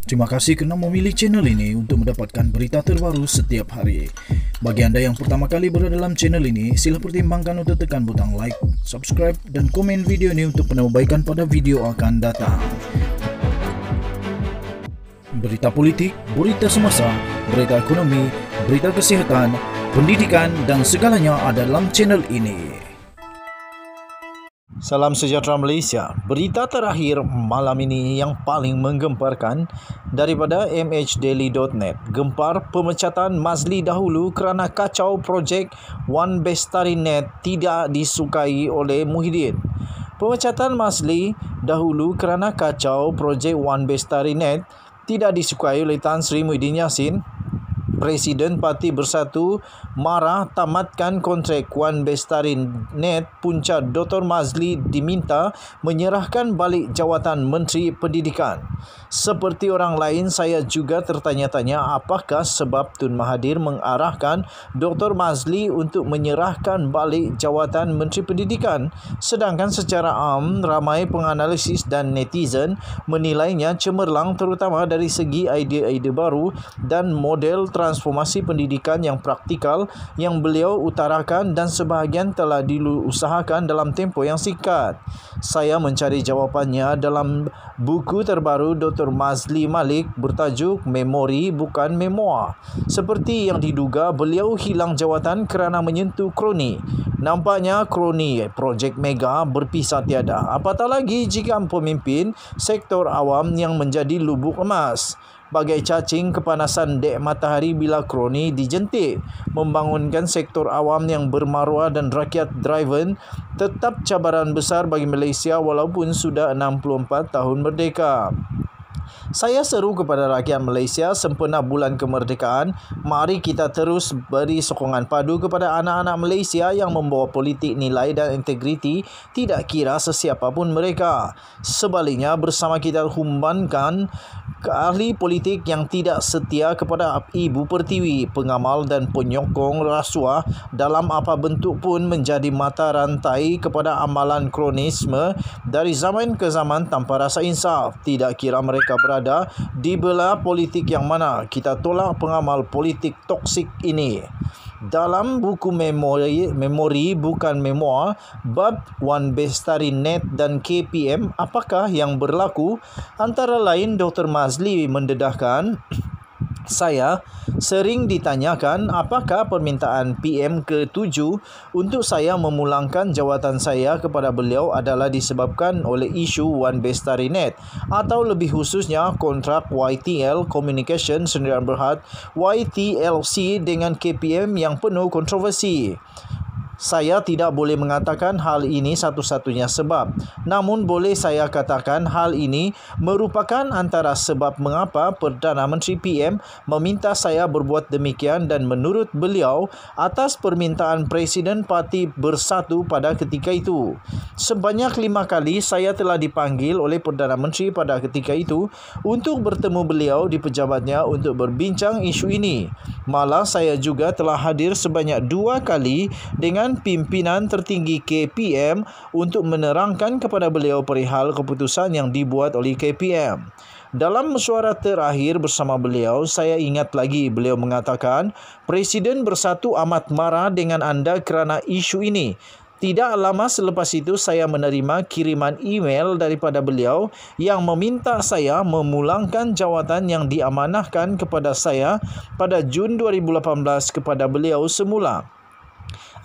Terima kasih kerana memilih channel ini untuk mendapatkan berita terbaru setiap hari. Bagi anda yang pertama kali berada dalam channel ini, sila pertimbangkan untuk tekan butang like, subscribe dan komen video ini untuk penambahbaikan pada video akan datang. Berita politik, berita semasa, berita ekonomi, berita kesihatan, pendidikan dan segalanya ada dalam channel ini. Salam sejahtera Malaysia. Berita terakhir malam ini yang paling menggemparkan daripada mhdaily.net. Gempar pemecatan Mazli dahulu kerana kacau projek One Bestari Net tidak disukai oleh Muhyiddin. Pemecatan Mazli dahulu kerana kacau projek One Bestari Net tidak disukai oleh Tan Sri Muhyiddin Yassin. Presiden Parti Bersatu marah tamatkan kontrak One Bestari Net. Punca Dr. Mazli diminta menyerahkan balik jawatan Menteri Pendidikan. Seperti orang lain, saya juga tertanya-tanya apakah sebab Tun Mahathir mengarahkan Dr. Mazli untuk menyerahkan balik jawatan Menteri Pendidikan, sedangkan secara ramai penganalisis dan netizen menilainya cemerlang terutama dari segi idea-idea baru dan model transformasi pendidikan yang praktikal yang beliau utarakan dan sebahagian telah diusahakan dalam tempoh yang singkat. Saya mencari jawapannya dalam buku terbaru Dr. Mazli Malik bertajuk Memori Bukan Memoir. Seperti yang diduga, beliau hilang jawatan kerana menyentuh kroni. Nampaknya kroni projek mega berpisah tiada. Apatah lagi jika pemimpin sektor awam yang menjadi lubuk emas. Bagai cacing kepanasan dek matahari bila kroni dijentik. Membangunkan sektor awam yang bermaruah dan rakyat driven tetap cabaran besar bagi Malaysia walaupun sudah 64 tahun merdeka. Saya seru kepada rakyat Malaysia sempena bulan kemerdekaan, mari kita terus beri sokongan padu kepada anak-anak Malaysia yang membawa politik nilai dan integriti tidak kira sesiapa pun mereka. Sebaliknya, bersama kita humbankan ahli politik yang tidak setia kepada Ibu Pertiwi, pengamal dan penyokong rasuah dalam apa bentuk pun menjadi mata rantai kepada amalan kronisme dari zaman ke zaman tanpa rasa insaf. Tidak kira mereka berada di belah politik yang mana, kita tolak pengamal politik toksik ini. Dalam buku Memori Bukan Memoir, bab One Bestari Net dan KPM, apakah yang berlaku? Antara lain, Dr. Mazli mendedahkan, saya sering ditanyakan apakah permintaan PM ke-7 untuk saya memulangkan jawatan saya kepada beliau adalah disebabkan oleh isu One Bestari Net atau lebih khususnya kontrak YTL Communication Sdn Bhd YTLC dengan KPM yang penuh kontroversi. Saya tidak boleh mengatakan hal ini satu-satunya sebab. Namun boleh saya katakan hal ini merupakan antara sebab mengapa Perdana Menteri PM meminta saya berbuat demikian dan menurut beliau atas permintaan Presiden Parti Bersatu pada ketika itu. Sebanyak 5 kali saya telah dipanggil oleh Perdana Menteri pada ketika itu untuk bertemu beliau di pejabatnya untuk berbincang isu ini. Malah saya juga telah hadir sebanyak 2 kali dengan pimpinan tertinggi KPM untuk menerangkan kepada beliau perihal keputusan yang dibuat oleh KPM. Dalam mesyuarat terakhir bersama beliau, saya ingat lagi beliau mengatakan, Presiden Bersatu amat marah dengan anda kerana isu ini. Tidak lama selepas itu saya menerima kiriman email daripada beliau yang meminta saya memulangkan jawatan yang diamanahkan kepada saya pada Jun 2018 kepada beliau semula.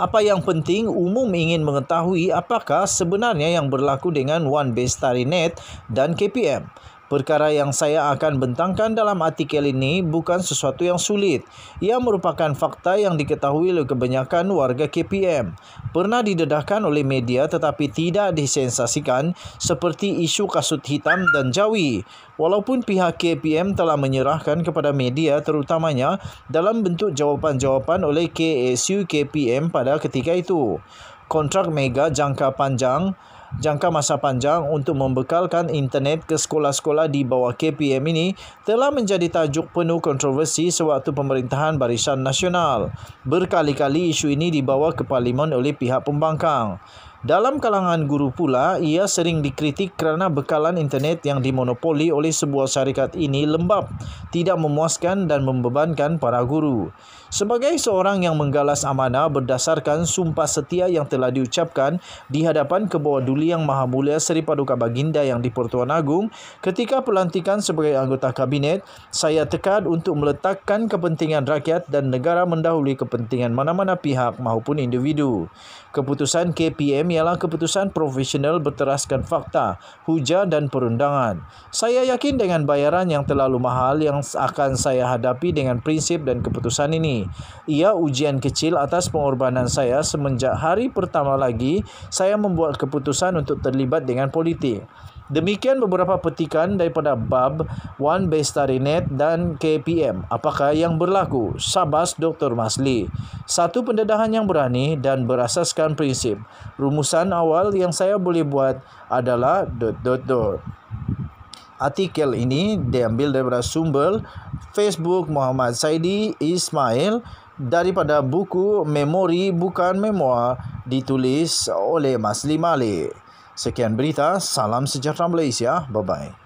Apa yang penting, umum ingin mengetahui apakah sebenarnya yang berlaku dengan One Bestari Net dan KPM. Perkara yang saya akan bentangkan dalam artikel ini bukan sesuatu yang sulit. Ia merupakan fakta yang diketahui oleh kebanyakan warga KPM. Pernah didedahkan oleh media tetapi tidak disensasikan seperti isu kasut hitam dan Jawi. Walaupun pihak KPM telah menyerahkan kepada media terutamanya dalam bentuk jawapan-jawapan oleh KSU KPM pada ketika itu. Kontrak mega jangka masa panjang untuk membekalkan internet ke sekolah-sekolah di bawah KPM ini telah menjadi tajuk penuh kontroversi sewaktu pemerintahan Barisan Nasional. Berkali-kali isu ini dibawa ke parlimen oleh pihak pembangkang. Dalam kalangan guru pula, ia sering dikritik kerana bekalan internet yang dimonopoli oleh sebuah syarikat ini lembab, tidak memuaskan dan membebankan para guru. Sebagai seorang yang menggalas amanah berdasarkan sumpah setia yang telah diucapkan di hadapan Kebawah Duli Yang Maha Mulia Seri Paduka Baginda Yang di-Pertuan Agong ketika pelantikan sebagai anggota kabinet, saya tekad untuk meletakkan kepentingan rakyat dan negara mendahului kepentingan mana-mana pihak maupun individu. Keputusan KPM ialah keputusan profesional berteraskan fakta, hujah dan perundangan. Saya yakin dengan bayaran yang terlalu mahal yang akan saya hadapi dengan prinsip dan keputusan ini. Ia ujian kecil atas pengorbanan saya semenjak hari pertama lagi saya membuat keputusan untuk terlibat dengan politik. Demikian beberapa petikan daripada BAB, Wan Bestarinet dan KPM. Apakah yang berlaku? Syabas Dr. Masli. Satu pendedahan yang berani dan berasaskan prinsip. Rumusan awal yang saya boleh buat adalah ... Artikel ini diambil daripada sumber Facebook Muhammad Saidi Ismail daripada buku Memori Bukan Memoir ditulis oleh Masli Malik. Sekian berita, salam sejahtera Malaysia, bye-bye.